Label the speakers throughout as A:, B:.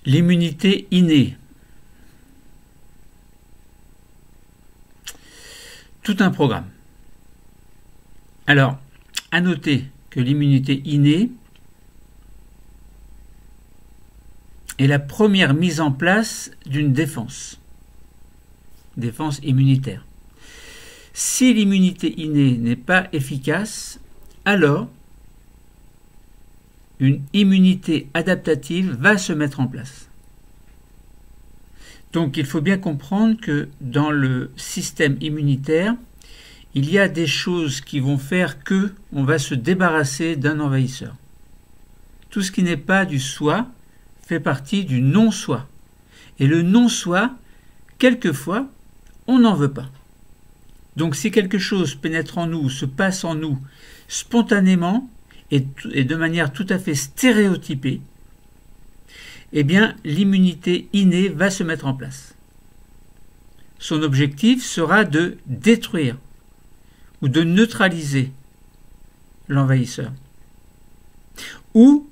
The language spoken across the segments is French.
A: L'immunité innée. Tout un programme. Alors, à noter que l'immunité innée est la première mise en place d'une défense immunitaire. Si l'immunité innée n'est pas efficace, alors une immunité adaptative va se mettre en place. Donc il faut bien comprendre que dans le système immunitaire, il y a des choses qui vont faire que on va se débarrasser d'un envahisseur. Tout ce qui n'est pas du soi fait partie du non-soi. Et le non-soi, quelquefois, on n'en veut pas. Donc si quelque chose pénètre en nous, se passe en nous, spontanément, et de manière tout à fait stéréotypée, eh bien l'immunité innée va se mettre en place. Son objectif sera de détruire ou de neutraliser l'envahisseur. Ou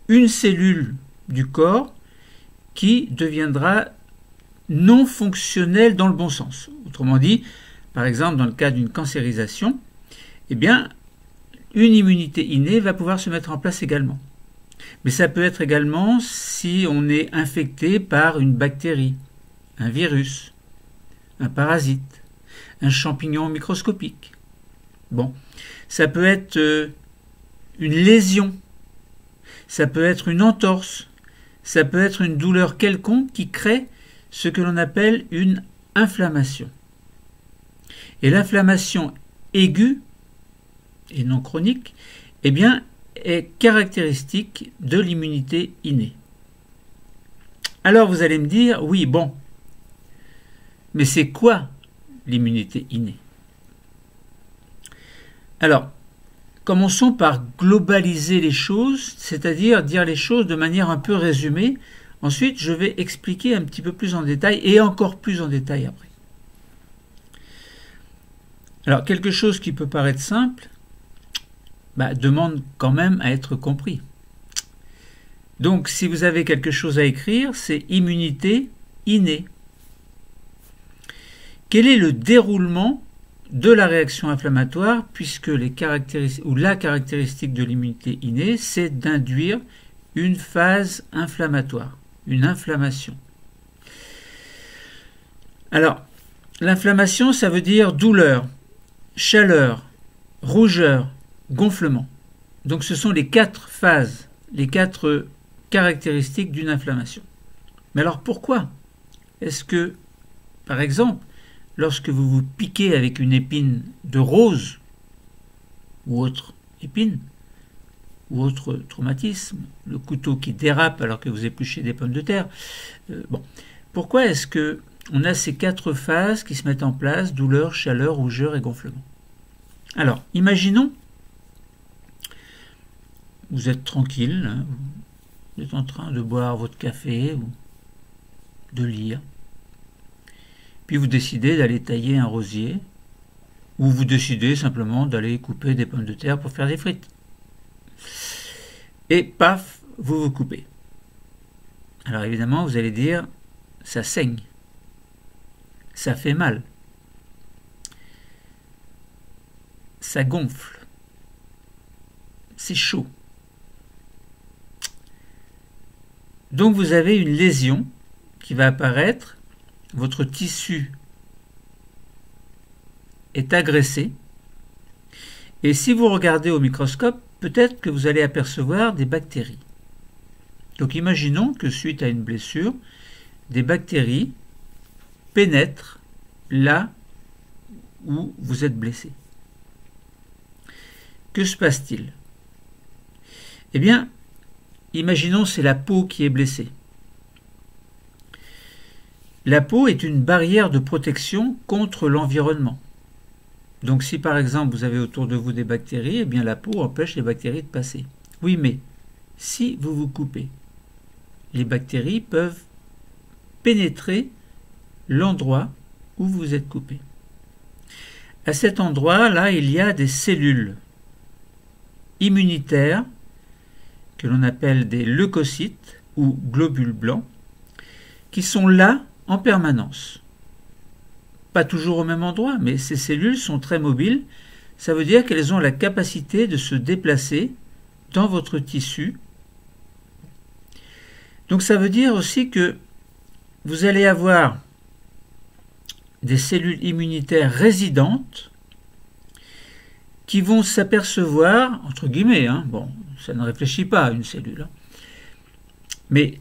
A: une cellule du corps qui deviendra non fonctionnelle dans le bon sens. Autrement dit, par exemple dans le cas d'une cancérisation, eh bien une immunité innée va pouvoir se mettre en place également. Mais ça peut être également si on est infecté par une bactérie, un virus, un parasite, un champignon microscopique. Bon, ça peut être une lésion, ça peut être une entorse, ça peut être une douleur quelconque qui crée ce que l'on appelle une inflammation. Et l'inflammation aiguë et non chronique, eh bien, est caractéristique de l'immunité innée. Alors vous allez me dire, oui, bon, mais c'est quoi l'immunité innée? Alors, commençons par globaliser les choses, c'est-à-dire dire les choses de manière un peu résumée. Ensuite, je vais expliquer un petit peu plus en détail et encore plus en détail après. Alors, quelque chose qui peut paraître simple, demande quand même à être compris. Donc, si vous avez quelque chose à écrire, c'est immunité innée. Quel est le déroulement de la réaction inflammatoire, puisque la caractéristique de l'immunité innée, c'est d'induire une phase inflammatoire, une inflammation. Alors, l'inflammation, ça veut dire douleur, chaleur, rougeur, gonflement. Donc ce sont les 4 phases, les 4 caractéristiques d'une inflammation. Mais alors pourquoi est-ce que, par exemple, lorsque vous vous piquez avec une épine de rose ou autre épine, ou autre traumatisme, le couteau qui dérape alors que vous épluchez des pommes de terre, pourquoi est-ce que on a ces 4 phases qui se mettent en place, douleur, chaleur, rougeur et gonflement? Alors, imaginons, vous êtes tranquille, hein, vous êtes en train de boire votre café ou de lire, puis vous décidez d'aller tailler un rosier, ou vous décidez simplement d'aller couper des pommes de terre pour faire des frites. Et paf, vous vous coupez. Alors évidemment, vous allez dire, ça saigne, ça fait mal, ça gonfle, c'est chaud. Donc vous avez une lésion qui va apparaître, votre tissu est agressé, et si vous regardez au microscope, peut-être que vous allez apercevoir des bactéries. Donc imaginons que suite à une blessure, des bactéries pénètrent là où vous êtes blessé. Que se passe-t-il? Eh bien, imaginons c'est la peau qui est blessée. La peau est une barrière de protection contre l'environnement. Donc si par exemple vous avez autour de vous des bactéries, eh bien la peau empêche les bactéries de passer. Oui, mais si vous vous coupez, les bactéries peuvent pénétrer l'endroit où vous êtes coupé. À cet endroit-là, il y a des cellules immunitaires que l'on appelle des leucocytes ou globules blancs qui sont là en permanence. Pas toujours au même endroit, mais ces cellules sont très mobiles. Ça veut dire qu'elles ont la capacité de se déplacer dans votre tissu. Donc ça veut dire aussi que vous allez avoir des cellules immunitaires résidentes qui vont s'apercevoir, entre guillemets, bon, ça ne réfléchit pas à une cellule, mais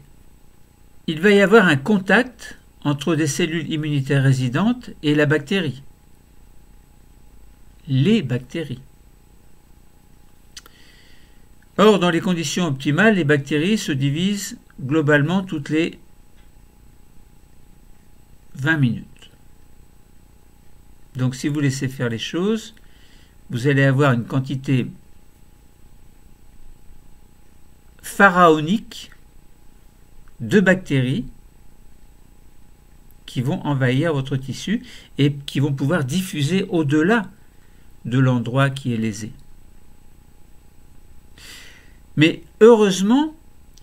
A: il va y avoir un contact entre des cellules immunitaires résidentes et la bactérie. Les bactéries. Or, dans les conditions optimales, les bactéries se divisent globalement toutes les 20 minutes. Donc, si vous laissez faire les choses, vous allez avoir une quantité pharaonique de bactéries qui vont envahir votre tissu et qui vont pouvoir diffuser au-delà de l'endroit qui est lésé. Mais heureusement,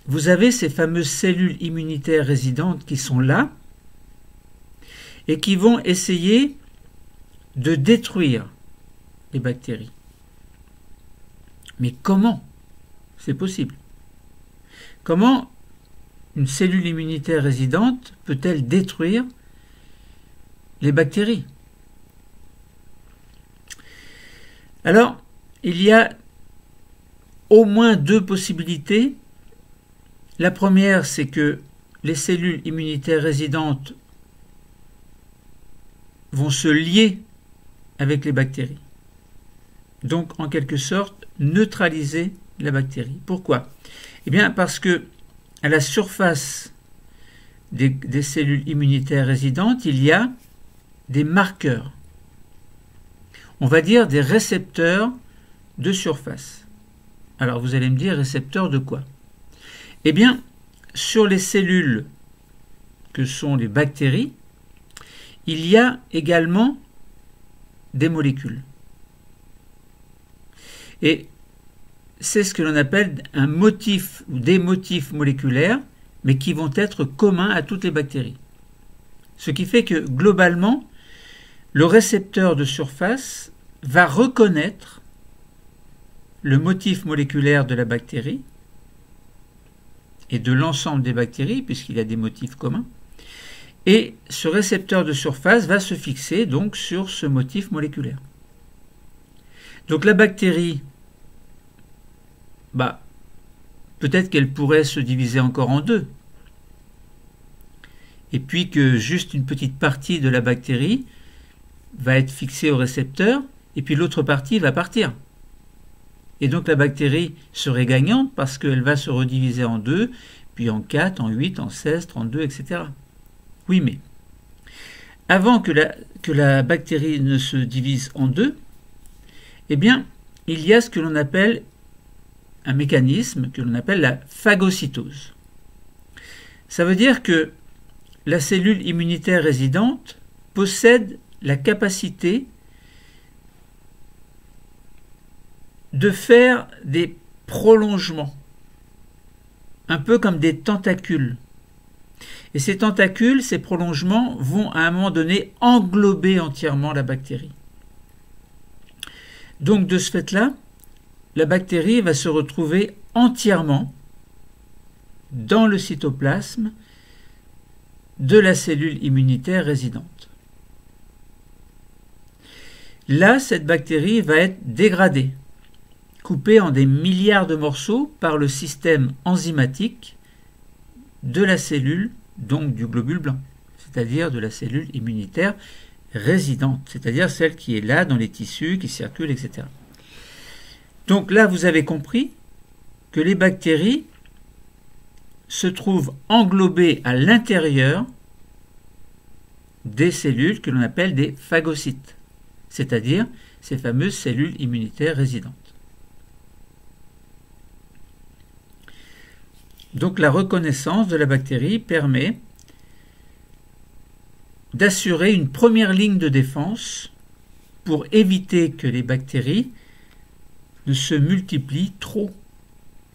A: vous avez ces fameuses cellules immunitaires résidentes qui sont là et qui vont essayer de détruire les bactéries. Mais comment c'est possible? Comment une cellule immunitaire résidente peut-elle détruire les bactéries? Alors, il y a au moins deux possibilités. La première, c'est que les cellules immunitaires résidentes vont se lier avec les bactéries. Donc, en quelque sorte, neutraliser la bactérie. Pourquoi? Eh bien, parce que à la surface des cellules immunitaires résidentes, il y a des marqueurs. On va dire des récepteurs de surface. Alors, vous allez me dire, récepteurs de quoi? Eh bien, sur les cellules que sont les bactéries, il y a également des molécules. Et c'est ce que l'on appelle un motif ou des motifs moléculaires, mais qui vont être communs à toutes les bactéries. Ce qui fait que, globalement, le récepteur de surface va reconnaître le motif moléculaire de la bactérie et de l'ensemble des bactéries, puisqu'il y a des motifs communs, et ce récepteur de surface va se fixer donc sur ce motif moléculaire. Donc la bactérie, peut-être qu'elle pourrait se diviser encore en deux, et puis que juste une petite partie de la bactérie va être fixée au récepteur, et puis l'autre partie va partir. Et donc la bactérie serait gagnante parce qu'elle va se rediviser en 2, puis en 4, en 8, en 16, 32, etc. Oui, mais avant que la bactérie ne se divise en 2, eh bien, il y a ce que l'on appelle un mécanisme que l'on appelle la phagocytose. Ça veut dire que la cellule immunitaire résidente possède la capacité de faire des prolongements, un peu comme des tentacules. Et ces tentacules, ces prolongements, vont à un moment donné englober entièrement la bactérie. Donc de ce fait-là, la bactérie va se retrouver entièrement dans le cytoplasme de la cellule immunitaire résidente. Là, cette bactérie va être dégradée, coupée en des milliards de morceaux par le système enzymatique de la cellule, donc du globule blanc, c'est-à-dire de la cellule immunitaire résidente, c'est-à-dire celle qui est là dans les tissus, qui circule, etc. Donc là, vous avez compris que les bactéries se trouvent englobées à l'intérieur des cellules que l'on appelle des phagocytes, c'est-à-dire ces fameuses cellules immunitaires résidentes. Donc la reconnaissance de la bactérie permet d'assurer une première ligne de défense pour éviter que les bactéries ne se multiplient trop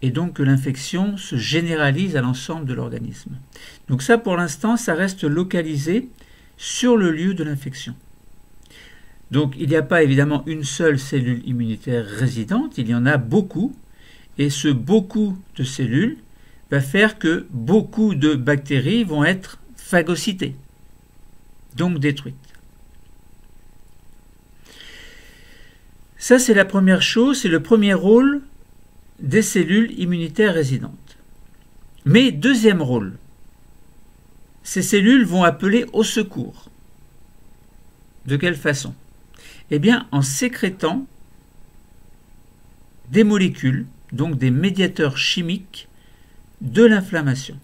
A: et donc que l'infection se généralise à l'ensemble de l'organisme. Donc ça, pour l'instant, ça reste localisé sur le lieu de l'infection. Donc il n'y a pas évidemment une seule cellule immunitaire résidente, il y en a beaucoup, et ce beaucoup de cellules va faire que beaucoup de bactéries vont être phagocytées, donc détruites. Ça, c'est la première chose, c'est le premier rôle des cellules immunitaires résidentes. Mais deuxième rôle, ces cellules vont appeler au secours. De quelle façon? Eh bien, en sécrétant des molécules, donc des médiateurs chimiques de l'inflammation.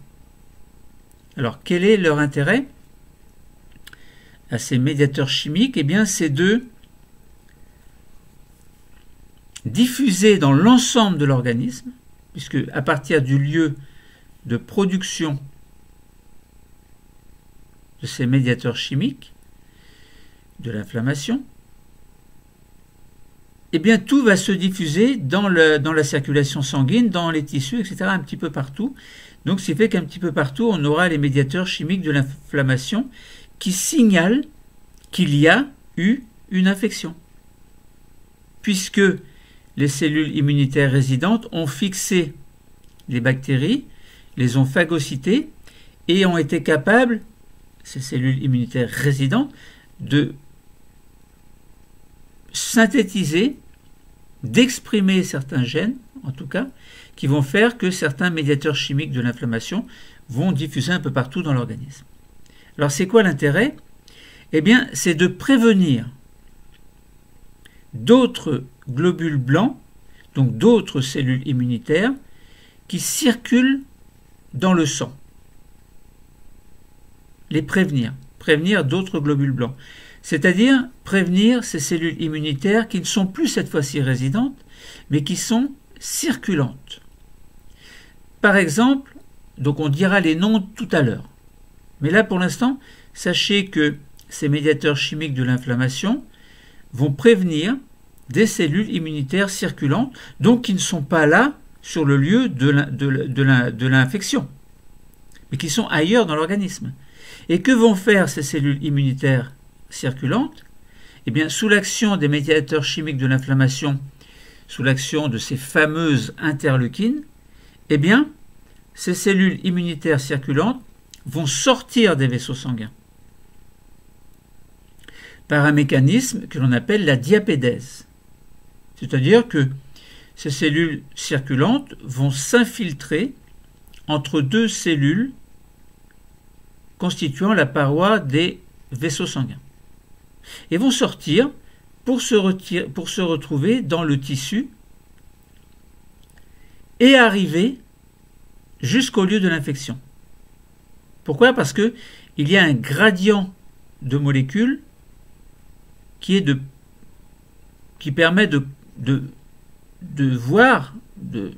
A: Alors, quel est leur intérêt à ces médiateurs chimiques? Eh bien, c'est de diffuser dans l'ensemble de l'organisme, puisque à partir du lieu de production de ces médiateurs chimiques de l'inflammation, eh bien tout va se diffuser dans la circulation sanguine, dans les tissus, etc., un petit peu partout. Donc, ce qui fait qu'un petit peu partout, on aura les médiateurs chimiques de l'inflammation qui signalent qu'il y a eu une infection. Puisque les cellules immunitaires résidentes ont fixé les bactéries, les ont phagocytées et ont été capables, ces cellules immunitaires résidentes, de synthétiser, d'exprimer certains gènes, en tout cas, qui vont faire que certains médiateurs chimiques de l'inflammation vont diffuser un peu partout dans l'organisme. Alors, c'est quoi l'intérêt? Eh bien, c'est de prévenir d'autres globules blancs, donc d'autres cellules immunitaires, qui circulent dans le sang. Les prévenir d'autres globules blancs. C'est-à-dire prévenir ces cellules immunitaires qui ne sont plus cette fois-ci résidentes, mais qui sont circulantes. Par exemple, donc on dira les noms tout à l'heure. Mais là, pour l'instant, sachez que ces médiateurs chimiques de l'inflammation vont prévenir des cellules immunitaires circulantes, donc qui ne sont pas là sur le lieu de l'infection, mais qui sont ailleurs dans l'organisme. Et que vont faire ces cellules immunitaires circulantes? Eh bien, sous l'action des médiateurs chimiques de l'inflammation, sous l'action de ces fameuses interleukines, eh bien, ces cellules immunitaires circulantes vont sortir des vaisseaux sanguins par un mécanisme que l'on appelle la diapédèse. C'est-à-dire que ces cellules circulantes vont s'infiltrer entre deux cellules constituant la paroi des vaisseaux sanguins et vont sortir pour se retrouver dans le tissu et arriver jusqu'au lieu de l'infection. Pourquoi? Parce qu'il y a un gradient de molécules qui permet de voir, de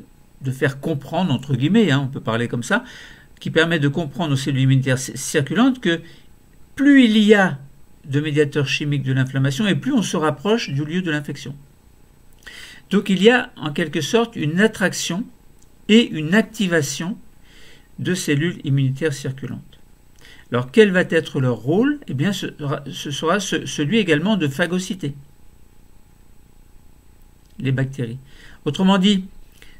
A: faire comprendre, entre guillemets, on peut parler comme ça, qui permet de comprendre aux cellules immunitaires circulantes que plus il y a de médiateurs chimiques de l'inflammation et plus on se rapproche du lieu de l'infection. Donc il y a en quelque sorte une attraction et une activation de cellules immunitaires circulantes. Alors quel va être leur rôle? Eh bien ce sera celui également de phagocyter les bactéries. Autrement dit,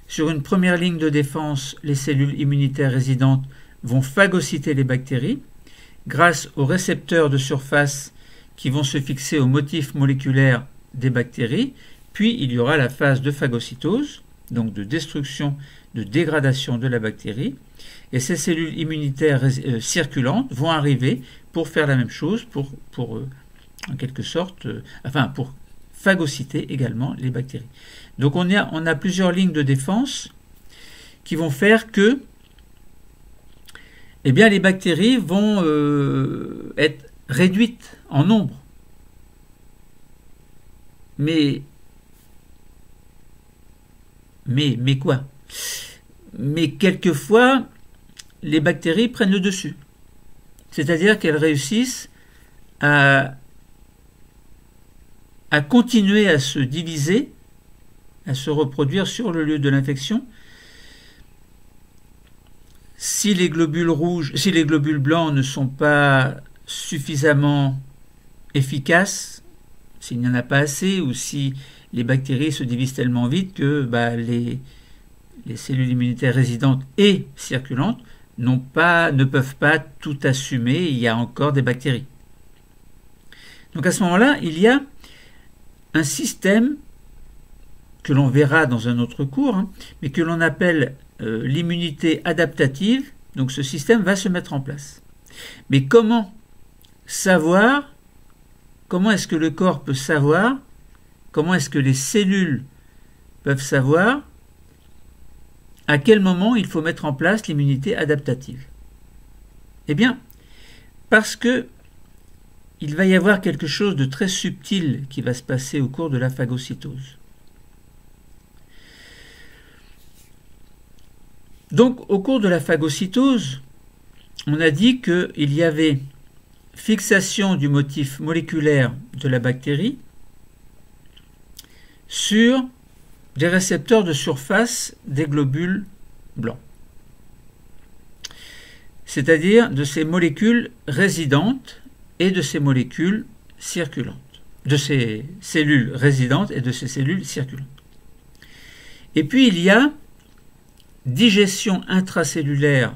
A: sur une première ligne de défense, les cellules immunitaires résidentes vont phagocyter les bactéries grâce aux récepteurs de surface qui vont se fixer au motif moléculaire des bactéries, puis il y aura la phase de phagocytose, donc de destruction, de dégradation de la bactérie, et ces cellules immunitaires circulantes vont arriver pour faire la même chose, pour en quelque sorte, pour phagocyter également les bactéries. Donc on a plusieurs lignes de défense qui vont faire que les bactéries vont être réduites en nombre. Mais quoi? Mais quelquefois, les bactéries prennent le dessus. C'est-à-dire qu'elles réussissent à continuer à se diviser, à se reproduire sur le lieu de l'infection, Si les globules blancs ne sont pas suffisamment efficaces, s'il n'y en a pas assez, ou si les bactéries se divisent tellement vite que les cellules immunitaires résidentes et circulantes ne peuvent pas tout assumer, il y a encore des bactéries. Donc à ce moment-là, il y a un système que l'on verra dans un autre cours, mais que l'on appelle l'immunité adaptative. Donc ce système va se mettre en place. Mais comment savoir, comment est-ce que le corps peut savoir, comment est-ce que les cellules peuvent savoir à quel moment il faut mettre en place l'immunité adaptative? Eh bien, parce que il va y avoir quelque chose de très subtil qui va se passer au cours de la phagocytose. Donc, au cours de la phagocytose, on a dit qu'il y avait fixation du motif moléculaire de la bactérie sur des récepteurs de surface des globules blancs, c'est-à-dire de ces molécules résidentes et de ces molécules circulantes, de ces cellules résidentes et de ces cellules circulantes. Et puis il y a digestion intracellulaire,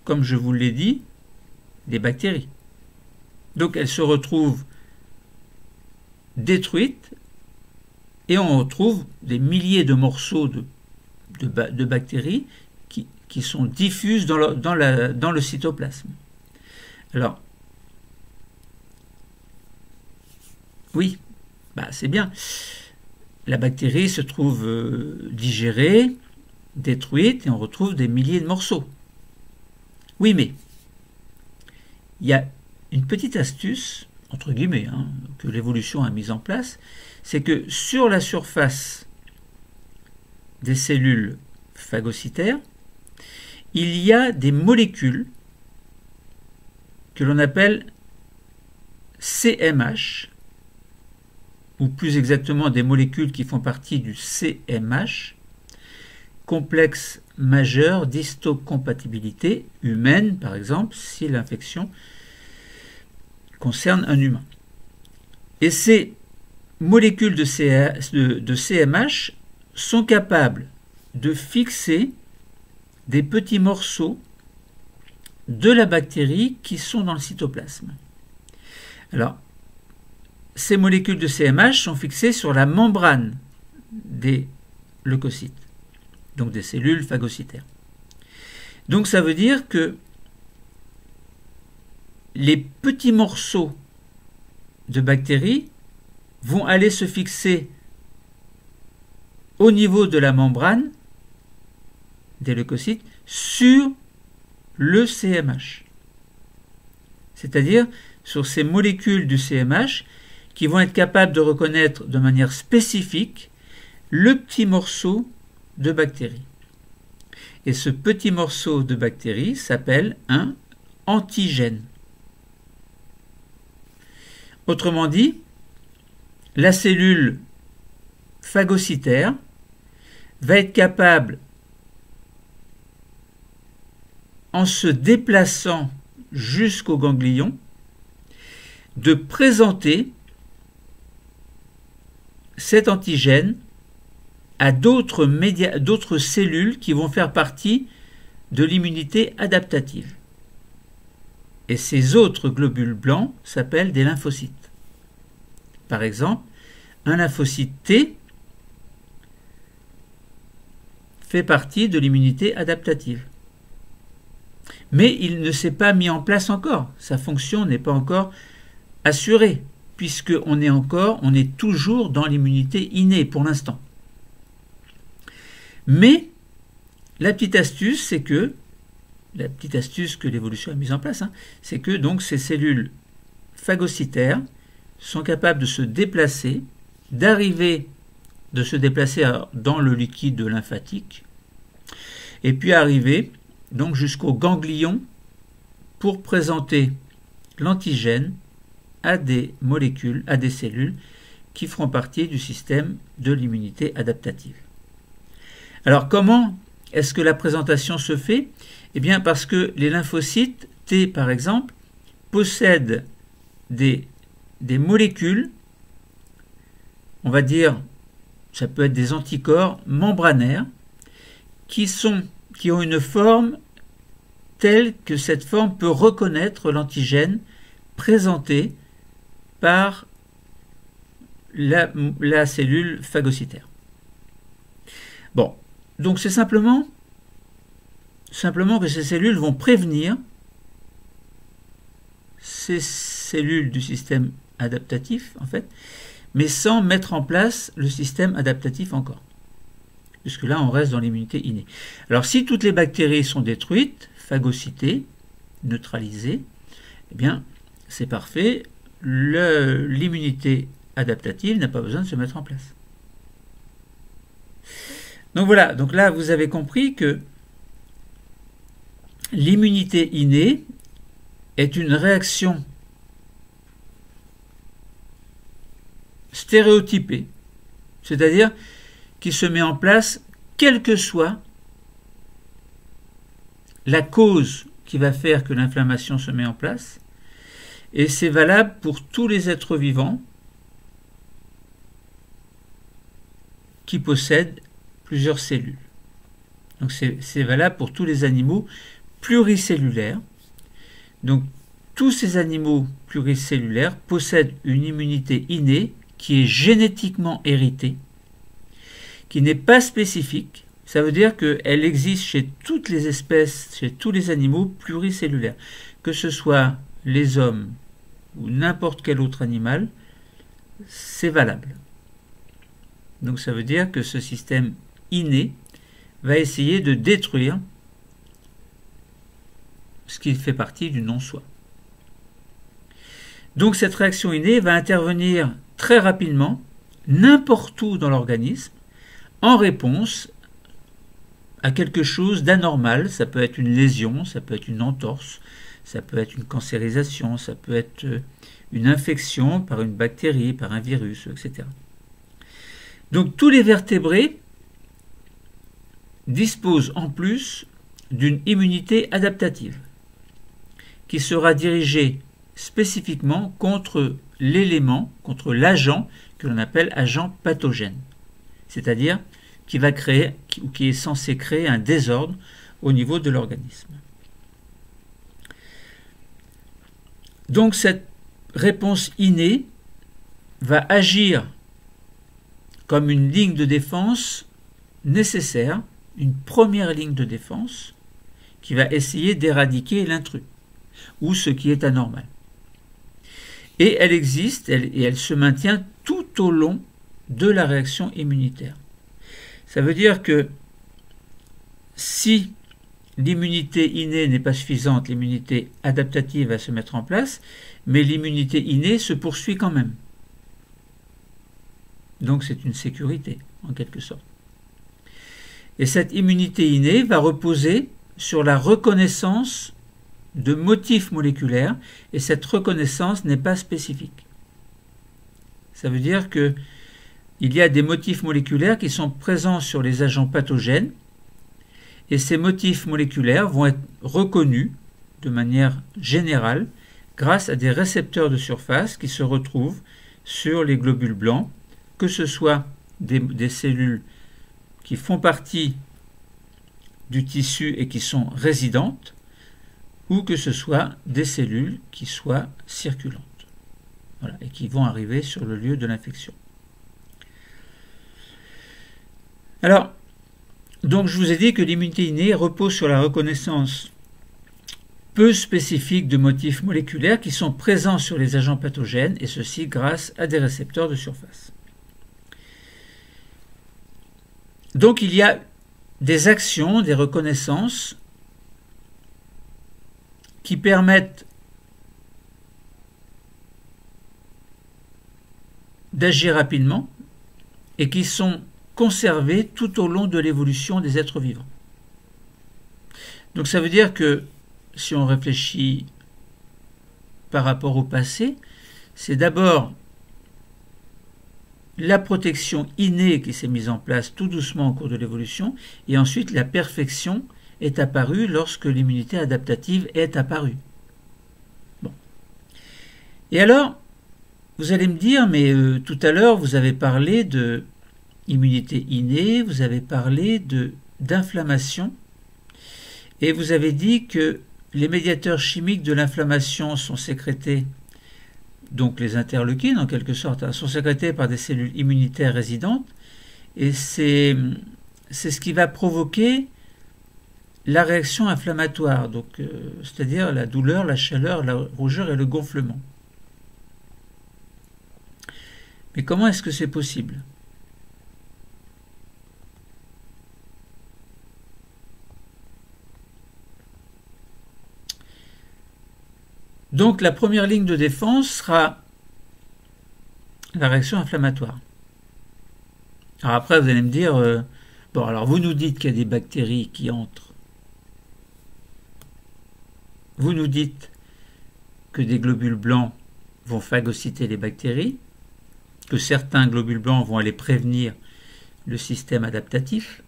A: comme je vous l'ai dit, des bactéries. Donc elles se retrouvent détruites et on retrouve des milliers de morceaux de bactéries qui sont diffuses dans le cytoplasme. Alors, oui, c'est bien. La bactérie se trouve digérée, détruite, et on retrouve des milliers de morceaux. Oui, mais il y a une petite astuce, entre guillemets, que l'évolution a mise en place, c'est que sur la surface des cellules phagocytaires, il y a des molécules que l'on appelle CMH, ou plus exactement des molécules qui font partie du CMH, complexe majeur d'histocompatibilité humaine, par exemple, si l'infection concerne un humain. Et ces molécules de CMH sont capables de fixer des petits morceaux de la bactérie qui sont dans le cytoplasme. Alors, ces molécules de CMH sont fixées sur la membrane des leucocytes, donc des cellules phagocytaires. Donc ça veut dire que les petits morceaux de bactéries vont aller se fixer au niveau de la membrane des leucocytes sur le CMH. C'est-à-dire sur ces molécules du CMH qui vont être capables de reconnaître de manière spécifique le petit morceau de bactérie. Et ce petit morceau de bactérie s'appelle un antigène. Autrement dit, la cellule phagocytaire va être capable, en se déplaçant jusqu'au ganglion, de présenter cet antigène à d'autres cellules qui vont faire partie de l'immunité adaptative. Et ces autres globules blancs s'appellent des lymphocytes. Par exemple, un lymphocyte T fait partie de l'immunité adaptative. Mais il ne s'est pas mis en place encore. Sa fonction n'est pas encore assurée, puisqu'on est toujours dans l'immunité innée pour l'instant. Mais la petite astuce que l'évolution a mise en place, c'est que donc ces cellules phagocytaires sont capables de se déplacer, de se déplacer dans le liquide lymphatique, et puis arriver donc jusqu'au ganglion pour présenter l'antigène à des molécules, à des cellules qui feront partie du système de l'immunité adaptative. Alors comment est-ce que la présentation se fait? Eh bien parce que les lymphocytes T par exemple possèdent des molécules, on va dire, ça peut être des anticorps membranaires, qui ont une forme telle que cette forme peut reconnaître l'antigène présenté par la cellule phagocytaire. Bon, donc c'est simplement que ces cellules vont prévenir ces cellules du système adaptatif, en fait, mais sans mettre en place le système adaptatif encore. Puisque là, on reste dans l'immunité innée. Alors, si toutes les bactéries sont détruites, phagocytées, neutralisées, eh bien, c'est parfait. L'immunité adaptative n'a pas besoin de se mettre en place. Donc voilà, donc là, vous avez compris que l'immunité innée est une réaction stéréotypée, c'est-à-dire qui se met en place quelle que soit la cause qui va faire que l'inflammation se met en place, et c'est valable pour tous les êtres vivants qui possèdent plusieurs cellules. Donc c'est valable pour tous les animaux pluricellulaires. Donc tous ces animaux pluricellulaires possèdent une immunité innée qui est génétiquement héritée, qui n'est pas spécifique. Ça veut dire qu'elle existe chez toutes les espèces, chez tous les animaux pluricellulaires, que ce soit les hommes ou n'importe quel autre animal, c'est valable. Donc ça veut dire que ce système inné va essayer de détruire ce qui fait partie du non-soi. Donc cette réaction innée va intervenir très rapidement, n'importe où dans l'organisme, en réponse à quelque chose d'anormal. Ça peut être une lésion, ça peut être une entorse, ça peut être une cancérisation, ça peut être une infection par une bactérie, par un virus, etc. Donc tous les vertébrés disposent en plus d'une immunité adaptative qui sera dirigée spécifiquement contre l'élément, contre l'agent que l'on appelle agent pathogène, c'est-à-dire qui va créer ou qui est censé créer un désordre au niveau de l'organisme. Donc cette réponse innée va agir comme une ligne de défense nécessaire, une première ligne de défense qui va essayer d'éradiquer l'intrus ou ce qui est anormal. Et elle existe et elle se maintient tout au long de la réaction immunitaire. Ça veut dire que si l'immunité innée n'est pas suffisante, l'immunité adaptative va se mettre en place, mais l'immunité innée se poursuit quand même. Donc c'est une sécurité, en quelque sorte. Et cette immunité innée va reposer sur la reconnaissance de motifs moléculaires, et cette reconnaissance n'est pas spécifique. Ça veut dire qu'il y a des motifs moléculaires qui sont présents sur les agents pathogènes, et ces motifs moléculaires vont être reconnus de manière générale grâce à des récepteurs de surface qui se retrouvent sur les globules blancs, que ce soit des cellules qui font partie du tissu et qui sont résidentes, ou que ce soit des cellules qui soient circulantes, voilà, et qui vont arriver sur le lieu de l'infection. Alors, donc je vous ai dit que l'immunité innée repose sur la reconnaissance peu spécifique de motifs moléculaires qui sont présents sur les agents pathogènes, et ceci grâce à des récepteurs de surface. Donc il y a des actions, des reconnaissances qui permettent d'agir rapidement et qui sont conservées tout au long de l'évolution des êtres vivants. Donc ça veut dire que si on réfléchit par rapport au passé, c'est d'abord la protection innée qui s'est mise en place tout doucement au cours de l'évolution, et ensuite la perfection est apparue lorsque l'immunité adaptative est apparue. Bon. Et alors, vous allez me dire, mais tout à l'heure, vous avez parlé de immunité innée, vous avez parlé d'inflammation, et vous avez dit que les médiateurs chimiques de l'inflammation sont sécrétés, donc les interleukines en quelque sorte, sont sécrétés par des cellules immunitaires résidentes, et c'est ce qui va provoquer la réaction inflammatoire, donc c'est-à-dire la douleur, la chaleur, la rougeur et le gonflement. Mais comment est-ce que c'est possible ? Donc la première ligne de défense sera la réaction inflammatoire. Alors après vous allez me dire, bon alors vous nous dites qu'il y a des bactéries qui entrent. Vous nous dites que des globules blancs vont phagocyter les bactéries, que certains globules blancs vont aller prévenir le système adaptatif.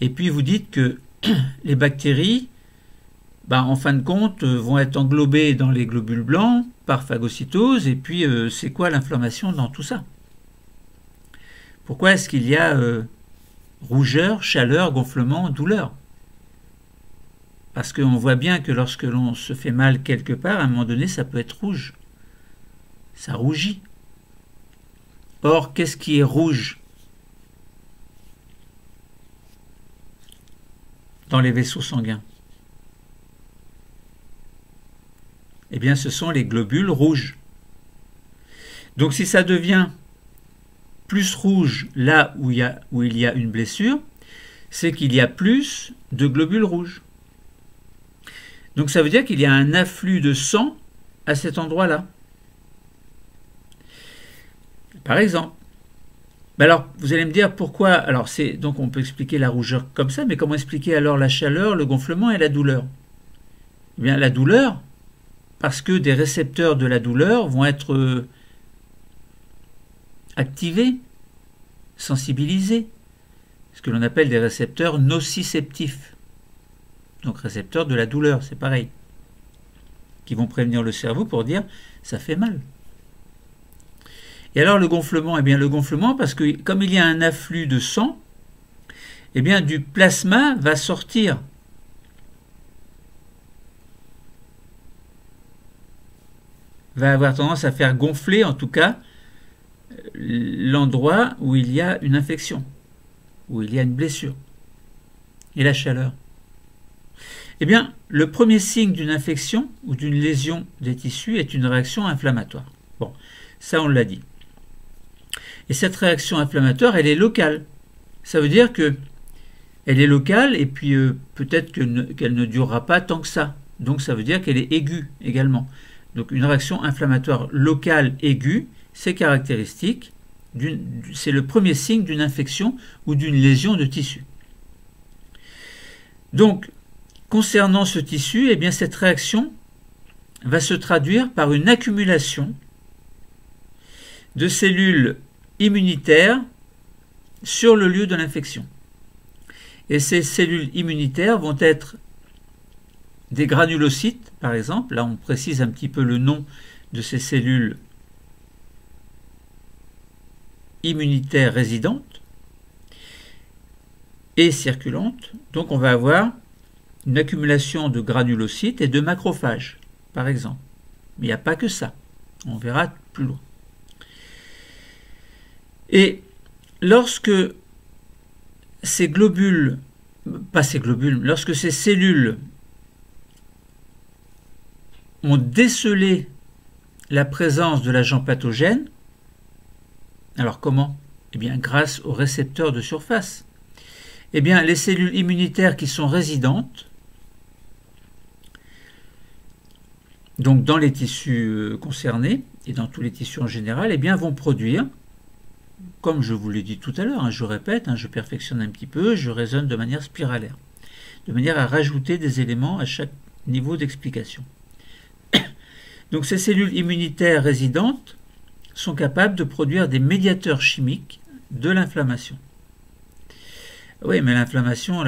A: Et puis vous dites que les bactéries, en fin de compte, vont être englobées dans les globules blancs par phagocytose. Et puis, c'est quoi l'inflammation dans tout ça? Pourquoi est-ce qu'il y a rougeur, chaleur, gonflement, douleur? Parce qu'on voit bien que lorsque l'on se fait mal quelque part, à un moment donné, ça peut être rouge. Ça rougit. Or, qu'est-ce qui est rouge dans les vaisseaux sanguins? Eh bien, ce sont les globules rouges. Donc, si ça devient plus rouge là où il y a une blessure, c'est qu'il y a plus de globules rouges. Donc, ça veut dire qu'il y a un afflux de sang à cet endroit-là. Par exemple. Alors, vous allez me dire pourquoi. Alors, donc, on peut expliquer la rougeur comme ça, mais comment expliquer alors la chaleur, le gonflement et la douleur? Eh bien, la douleur, parce que des récepteurs de la douleur vont être activés, sensibilisés, ce que l'on appelle des récepteurs nociceptifs. Donc récepteurs de la douleur, c'est pareil, qui vont prévenir le cerveau pour dire « ça fait mal ». Et alors le gonflement, eh bien le gonflement, parce que comme il y a un afflux de sang, eh bien du plasma va sortir. Va avoir tendance à faire gonfler, en tout cas, l'endroit où il y a une infection, où il y a une blessure. Et la chaleur. Eh bien, le premier signe d'une infection ou d'une lésion des tissus est une réaction inflammatoire. Bon, ça on l'a dit. Et cette réaction inflammatoire, elle est locale. Ça veut dire que elle est locale et puis peut-être qu'elle ne durera pas tant que ça. Donc ça veut dire qu'elle est aiguë également. Donc une réaction inflammatoire locale aiguë, c'est caractéristique, c'est le premier signe d'une infection ou d'une lésion de tissu. Donc, concernant ce tissu, eh bien, cette réaction va se traduire par une accumulation de cellules immunitaires sur le lieu de l'infection. Et ces cellules immunitaires vont être des granulocytes, par exemple. Là, on précise un petit peu le nom de ces cellules immunitaires résidentes et circulantes. Donc, on va avoir une accumulation de granulocytes et de macrophages, par exemple. Mais il n'y a pas que ça. On verra plus loin. Et lorsque ces globules, lorsque ces cellules ont décelé la présence de l'agent pathogène, alors comment? Eh bien, grâce aux récepteurs de surface. Eh bien, les cellules immunitaires qui sont résidentes, donc dans les tissus concernés, et dans tous les tissus en général, eh bien, vont produire, comme je vous l'ai dit tout à l'heure, je répète, je perfectionne un petit peu, je raisonne de manière spiralaire, de manière à rajouter des éléments à chaque niveau d'explication. Donc ces cellules immunitaires résidentes sont capables de produire des médiateurs chimiques de l'inflammation. Oui, mais l'inflammation,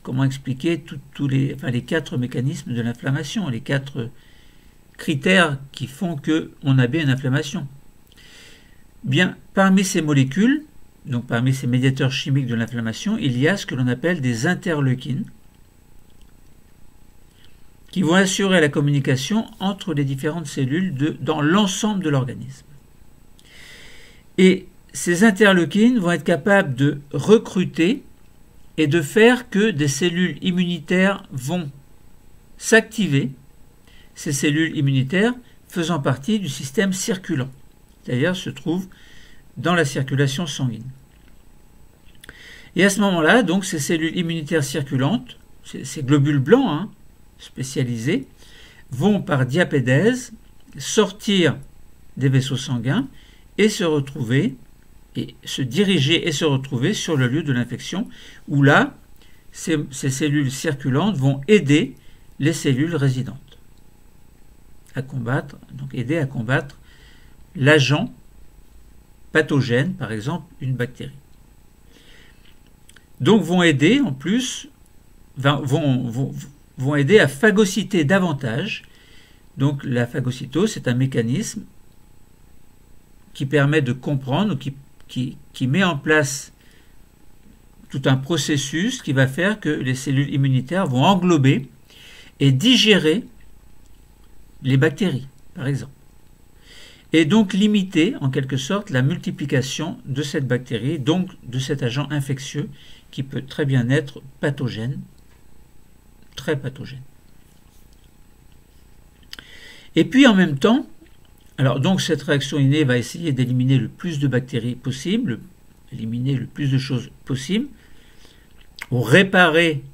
A: comment expliquer tous les 4 mécanismes de l'inflammation, les 4 critères qui font qu'on a bien une inflammation? Bien, parmi ces molécules, donc parmi ces médiateurs chimiques de l'inflammation, il y a ce que l'on appelle des interleukines, qui vont assurer la communication entre les différentes cellules dans l'ensemble de l'organisme. Et ces interleukines vont être capables de recruter et de faire que des cellules immunitaires vont s'activer, ces cellules immunitaires faisant partie du système circulant, c'est-à-dire se trouvent dans la circulation sanguine. Et à ce moment-là, donc, ces cellules immunitaires circulantes, ces globules blancs spécialisés, vont par diapédèse sortir des vaisseaux sanguins et se diriger et se retrouver sur le lieu de l'infection, où là, ces cellules circulantes vont aider les cellules résidentes à combattre, donc aider à combattre l'agent pathogène, par exemple une bactérie. Donc vont aider en plus, vont aider à phagocyter davantage. Donc la phagocytose, c'est un mécanisme qui permet de comprendre, qui met en place tout un processus qui va faire que les cellules immunitaires vont englober et digérer les bactéries, par exemple. Et donc limiter, en quelque sorte, la multiplication de cette bactérie, donc de cet agent infectieux qui peut très bien être pathogène, très pathogène. Et puis en même temps, alors donc cette réaction innée va essayer d'éliminer le plus de bactéries possible, éliminer le plus de choses possible, ou réparer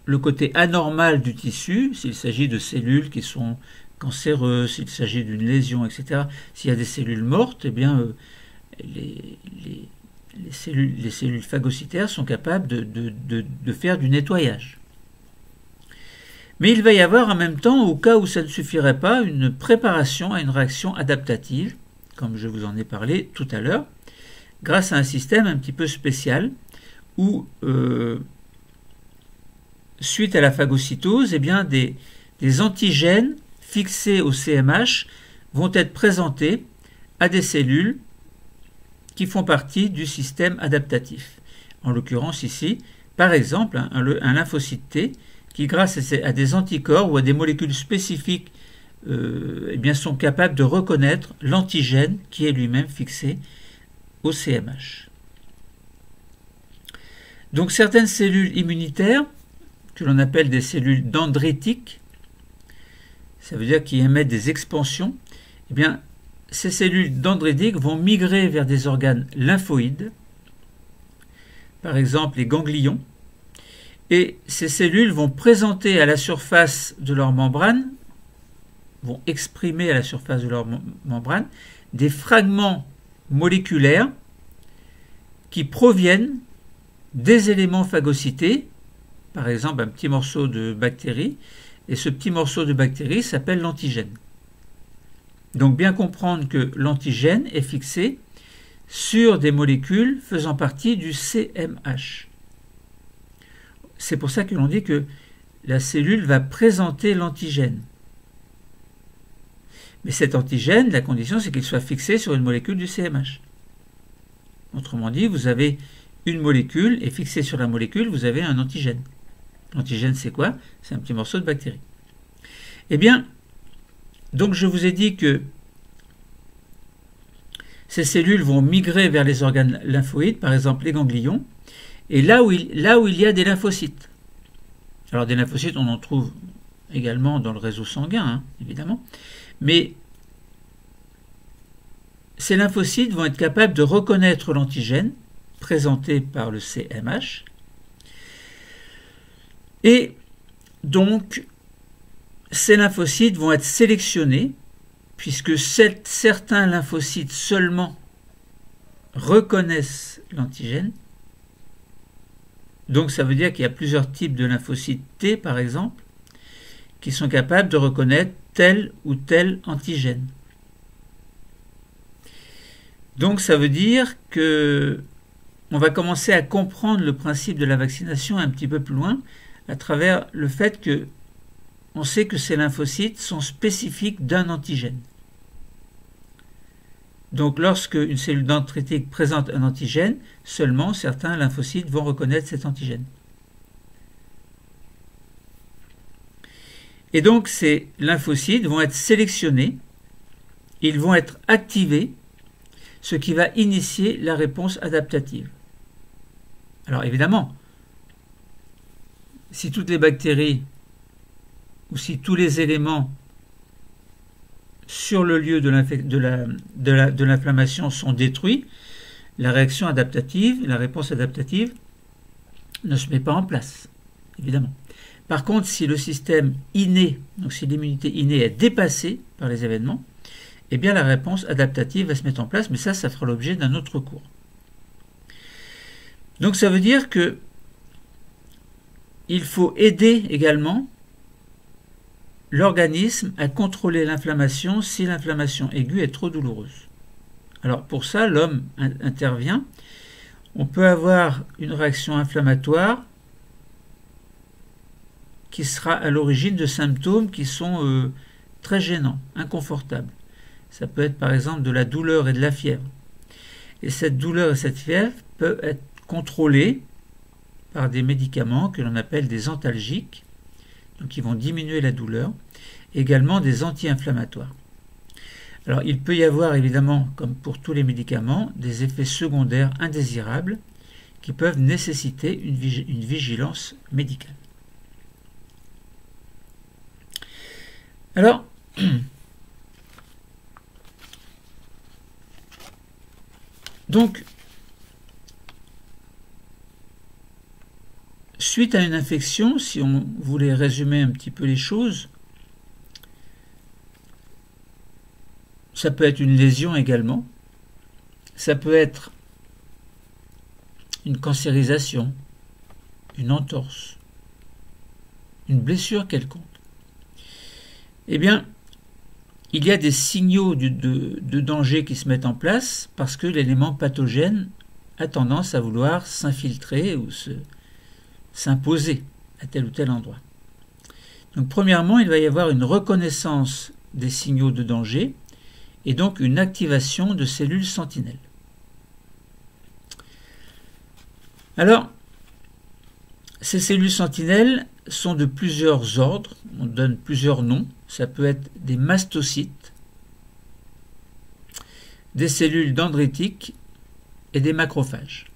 A: le côté anormal du tissu, s'il s'agit de cellules qui sont cancéreuses, s'il s'agit d'une lésion, etc. S'il y a des cellules mortes, eh bien, les cellules phagocytaires sont capables de faire du nettoyage. Mais il va y avoir en même temps, au cas où ça ne suffirait pas, une préparation à une réaction adaptative, comme je vous en ai parlé tout à l'heure, grâce à un système un petit peu spécial où, suite à la phagocytose, eh bien, des antigènes fixés au CMH vont être présentés à des cellules qui font partie du système adaptatif. En l'occurrence ici, par exemple, un lymphocyte T qui, grâce à des anticorps ou à des molécules spécifiques, eh bien, sont capables de reconnaître l'antigène qui est lui-même fixé au CMH. Donc certaines cellules immunitaires, que l'on appelle des cellules dendritiques, ça veut dire qu'ils émettent des expansions, eh bien, ces cellules dendritiques vont migrer vers des organes lymphoïdes, par exemple les ganglions, et ces cellules vont présenter à la surface de leur membrane, vont exprimer à la surface de leur membrane des fragments moléculaires qui proviennent des éléments phagocytés, par exemple un petit morceau de bactérie, et ce petit morceau de bactérie s'appelle l'antigène. Donc bien comprendre que l'antigène est fixé sur des molécules faisant partie du CMH. C'est pour ça que l'on dit que la cellule va présenter l'antigène. Mais cet antigène, la condition, c'est qu'il soit fixé sur une molécule du CMH. Autrement dit, vous avez une molécule, et fixé sur la molécule, vous avez un antigène. L'antigène, c'est quoi? C'est un petit morceau de bactérie. Eh bien, donc je vous ai dit que ces cellules vont migrer vers les organes lymphoïdes, par exemple les ganglions, et là où il y a des lymphocytes. Alors des lymphocytes, on en trouve également dans le réseau sanguin, évidemment, mais ces lymphocytes vont être capables de reconnaître l'antigène présenté par le CMH, et donc ces lymphocytes vont être sélectionnés, puisque certains lymphocytes seulement reconnaissent l'antigène. Donc ça veut dire qu'il y a plusieurs types de lymphocytes T, par exemple, qui sont capables de reconnaître tel ou tel antigène. Donc ça veut dire que on va commencer à comprendre le principe de la vaccination un petit peu plus loin à travers le fait que on sait que ces lymphocytes sont spécifiques d'un antigène. Donc lorsque une cellule dendritique présente un antigène, seulement certains lymphocytes vont reconnaître cet antigène. Et donc ces lymphocytes vont être sélectionnés, ils vont être activés, ce qui va initier la réponse adaptative. Alors évidemment, si toutes les bactéries ou si tous les éléments sur le lieu de l'inflammation sont détruits, la réaction adaptative, la réponse adaptative ne se met pas en place, évidemment. Par contre, si le système inné, donc si l'immunité innée est dépassée par les événements, eh bien la réponse adaptative va se mettre en place, mais ça fera l'objet d'un autre cours. Donc ça veut dire que il faut aider également l'organisme à contrôler l'inflammation si l'inflammation aiguë est trop douloureuse. Alors pour ça, l'homme intervient. On peut avoir une réaction inflammatoire qui sera à l'origine de symptômes qui sont très gênants, inconfortables. Ça peut être par exemple de la douleur et de la fièvre. Et cette douleur et cette fièvre peuvent être contrôlées par des médicaments que l'on appelle des antalgiques, donc qui vont diminuer la douleur, également des anti-inflammatoires. Alors il peut y avoir évidemment, comme pour tous les médicaments, des effets secondaires indésirables qui peuvent nécessiter une vigilance médicale. Alors, donc, suite à une infection, si on voulait résumer un petit peu les choses, ça peut être une lésion également, ça peut être une cancérisation, une entorse, une blessure quelconque. Eh bien, il y a des signaux de danger qui se mettent en place parce que l'élément pathogène a tendance à vouloir s'infiltrer ou s'imposer à tel ou tel endroit. Donc premièrement, il va y avoir une reconnaissance des signaux de danger et donc une activation de cellules sentinelles. Alors, ces cellules sentinelles sont de plusieurs ordres, on donne plusieurs noms. Ça peut être des mastocytes, des cellules dendritiques et des macrophages.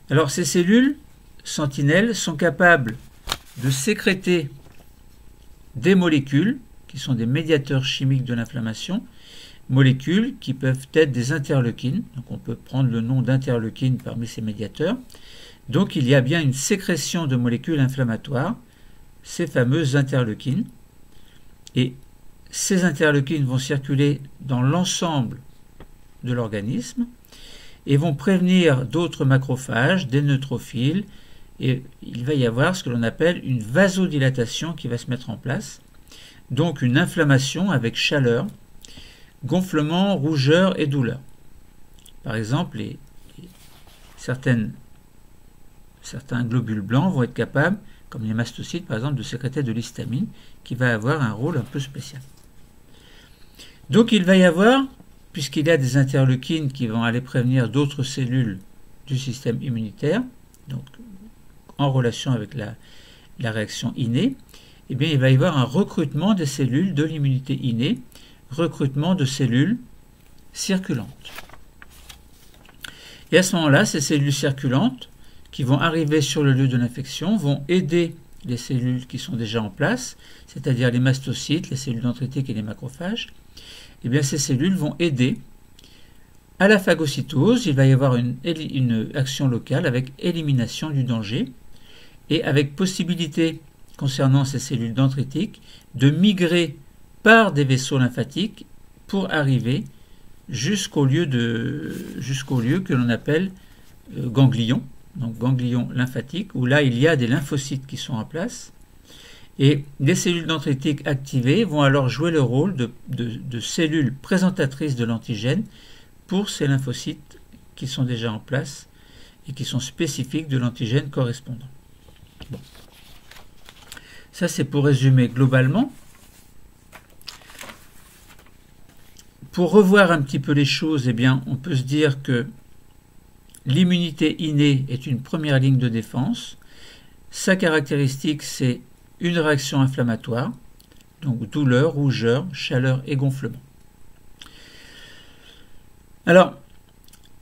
A: Alors ces cellules sentinelles sont capables de sécréter des molécules qui sont des médiateurs chimiques de l'inflammation, molécules qui peuvent être des interleukines, donc on peut prendre le nom d'interleukine parmi ces médiateurs. Donc il y a bien une sécrétion de molécules inflammatoires, ces fameuses interleukines, et ces interleukines vont circuler dans l'ensemble de l'organisme et vont prévenir d'autres macrophages, des neutrophiles, et il va y avoir ce que l'on appelle une vasodilatation qui va se mettre en place, donc une inflammation avec chaleur, gonflement, rougeur et douleur. Par exemple, certains globules blancs vont être capables, comme les mastocytes par exemple, de sécréter de l'histamine qui va avoir un rôle un peu spécial. Donc il va y avoir, puisqu'il y a des interleukines qui vont aller prévenir d'autres cellules du système immunitaire, donc en relation avec la réaction innée, eh bien il va y avoir un recrutement des cellules de l'immunité innée, recrutement de cellules circulantes. Et à ce moment-là, ces cellules circulantes qui vont arriver sur le lieu de l'infection vont aider les cellules qui sont déjà en place, c'est-à-dire les mastocytes, les cellules dendritiques et les macrophages. Eh bien, ces cellules vont aider à la phagocytose. Il va y avoir une action locale avec élimination du danger et avec possibilité, concernant ces cellules dendritiques, de migrer par des vaisseaux lymphatiques pour arriver jusqu'au lieu que l'on appelle ganglion, donc ganglion lymphatique, où là il y a des lymphocytes qui sont en place, Et les cellules dendritiques activées vont alors jouer le rôle de cellules présentatrices de l'antigène pour ces lymphocytes qui sont déjà en place et qui sont spécifiques de l'antigène correspondant. Bon. Ça, c'est pour résumer globalement. Pour revoir un petit peu les choses, eh bien, on peut se dire que l'immunité innée est une première ligne de défense. Sa caractéristique, c'est une réaction inflammatoire, donc douleur, rougeur, chaleur et gonflement. Alors,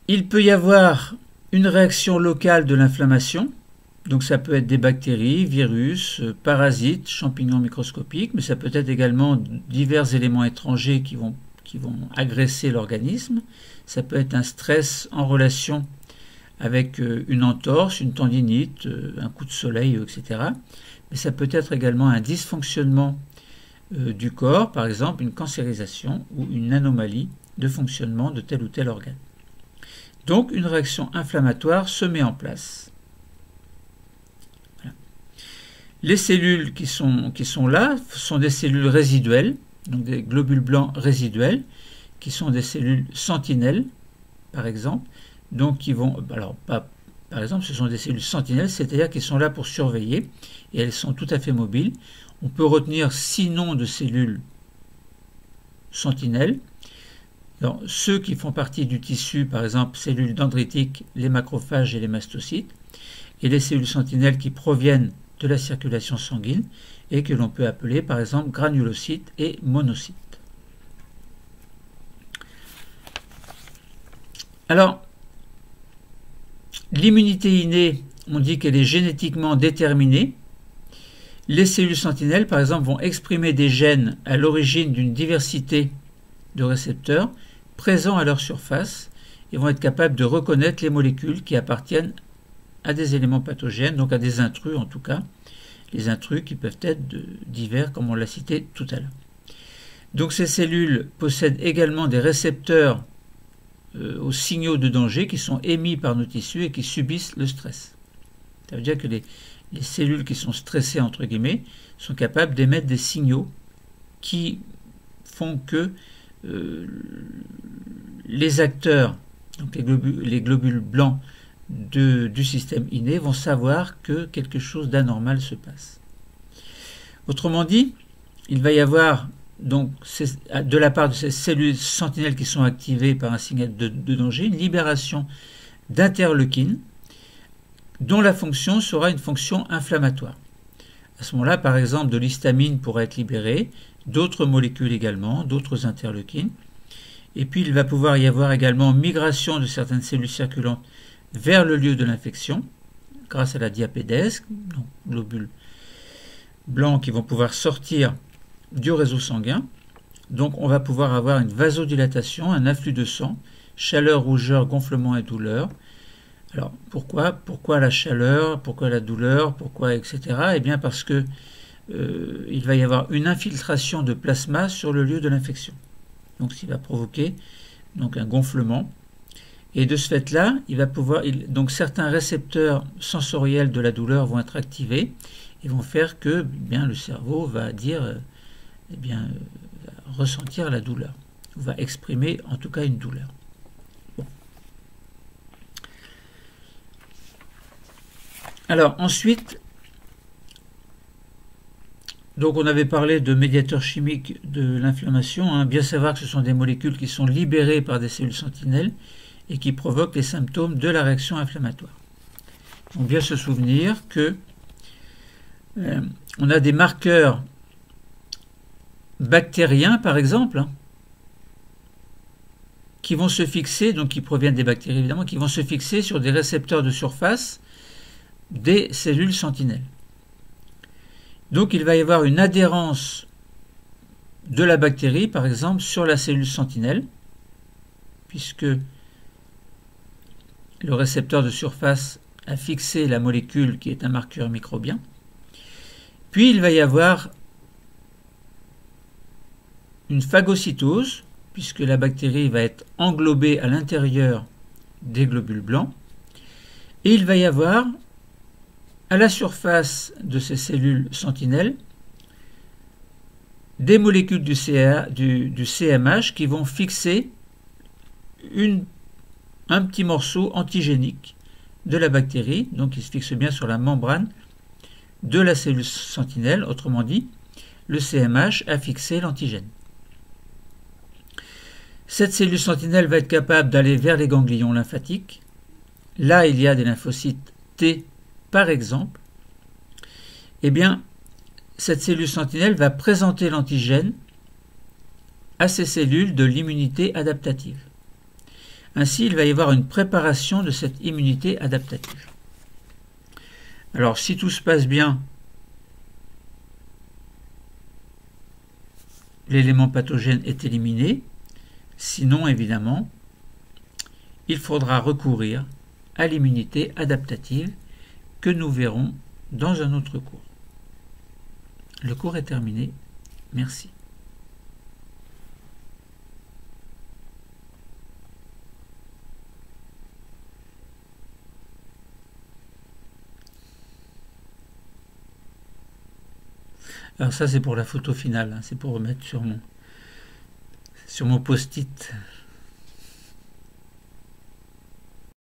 A: il peut y avoir une réaction locale de l'inflammation, donc ça peut être des bactéries, virus, parasites, champignons microscopiques, mais ça peut être également divers éléments étrangers qui vont agresser l'organisme. Ça peut être un stress en relation avec une entorse, une tendinite, un coup de soleil, etc. Mais ça peut être également un dysfonctionnement du corps, par exemple une cancérisation ou une anomalie de fonctionnement de tel ou tel organe. Donc une réaction inflammatoire se met en place. Voilà. Les cellules qui sont là sont des cellules résiduelles, donc des globules blancs résiduels, qui sont des cellules sentinelles, par exemple. Donc qui vont, alors pas, par exemple, ce sont des cellules sentinelles, c'est-à-dire qu'elles sont là pour surveiller et elles sont tout à fait mobiles. On peut retenir 6 noms de cellules sentinelles. Alors, ceux qui font partie du tissu, par exemple, cellules dendritiques, les macrophages et les mastocytes, et les cellules sentinelles qui proviennent de la circulation sanguine et que l'on peut appeler, par exemple, granulocytes et monocytes. Alors, l'immunité innée, on dit qu'elle est génétiquement déterminée. Les cellules sentinelles, par exemple, vont exprimer des gènes à l'origine d'une diversité de récepteurs présents à leur surface et vont être capables de reconnaître les molécules qui appartiennent à des éléments pathogènes, donc à des intrus en tout cas, les intrus qui peuvent être divers comme on l'a cité tout à l'heure. Donc ces cellules possèdent également des récepteurs aux signaux de danger qui sont émis par nos tissus et qui subissent le stress. Ça veut dire que les cellules qui sont stressées, entre guillemets, sont capables d'émettre des signaux qui font que les acteurs, donc les globules blancs du système inné, vont savoir que quelque chose d'anormal se passe. Autrement dit, il va y avoir donc de la part de ces cellules sentinelles qui sont activées par un signal de danger, une libération d'interleukines dont la fonction sera une fonction inflammatoire. À ce moment-là, par exemple, de l'histamine pourra être libérée, d'autres molécules également, d'autres interleukines. Et puis, il va pouvoir y avoir également migration de certaines cellules circulantes vers le lieu de l'infection, grâce à la diapédèse, donc globules blancs qui vont pouvoir sortir du réseau sanguin. Donc, on va pouvoir avoir une vasodilatation, un afflux de sang, chaleur, rougeur, gonflement et douleur. Alors, pourquoi la chaleur, pourquoi la douleur, pourquoi etc. Eh bien, parce que il va y avoir une infiltration de plasma sur le lieu de l'infection. Donc, ce qui va provoquer donc, un gonflement. Et de ce fait-là, donc certains récepteurs sensoriels de la douleur vont être activés et vont faire que bien, le cerveau va dire, va ressentir la douleur, ou va exprimer en tout cas une douleur. Bon. Alors ensuite, donc on avait parlé de médiateurs chimiques de l'inflammation, bien savoir que ce sont des molécules qui sont libérées par des cellules sentinelles et qui provoquent les symptômes de la réaction inflammatoire. Donc bien se souvenir que on a des marqueurs bactériens par exemple, qui vont se fixer, donc qui proviennent des bactéries évidemment, qui vont se fixer sur des récepteurs de surface des cellules sentinelles. Donc il va y avoir une adhérence de la bactérie, par exemple, sur la cellule sentinelle, puisque le récepteur de surface a fixé la molécule qui est un marqueur microbien. Puis il va y avoir une phagocytose, puisque la bactérie va être englobée à l'intérieur des globules blancs. Et il va y avoir à la surface de ces cellules sentinelles des molécules du CMH qui vont fixer un petit morceau antigénique de la bactérie, donc il se fixe bien sur la membrane de la cellule sentinelle, autrement dit, le CMH a fixé l'antigène. Cette cellule sentinelle va être capable d'aller vers les ganglions lymphatiques. Là, il y a des lymphocytes T, par exemple. Eh bien, cette cellule sentinelle va présenter l'antigène à ces cellules de l'immunité adaptative. Ainsi, il va y avoir une préparation de cette immunité adaptative. Alors, si tout se passe bien, l'élément pathogène est éliminé. Sinon, évidemment, il faudra recourir à l'immunité adaptative que nous verrons dans un autre cours. Le cours est terminé. Merci. Alors ça, c'est pour la photo finale, hein, c'est pour remettre sur mon post-it.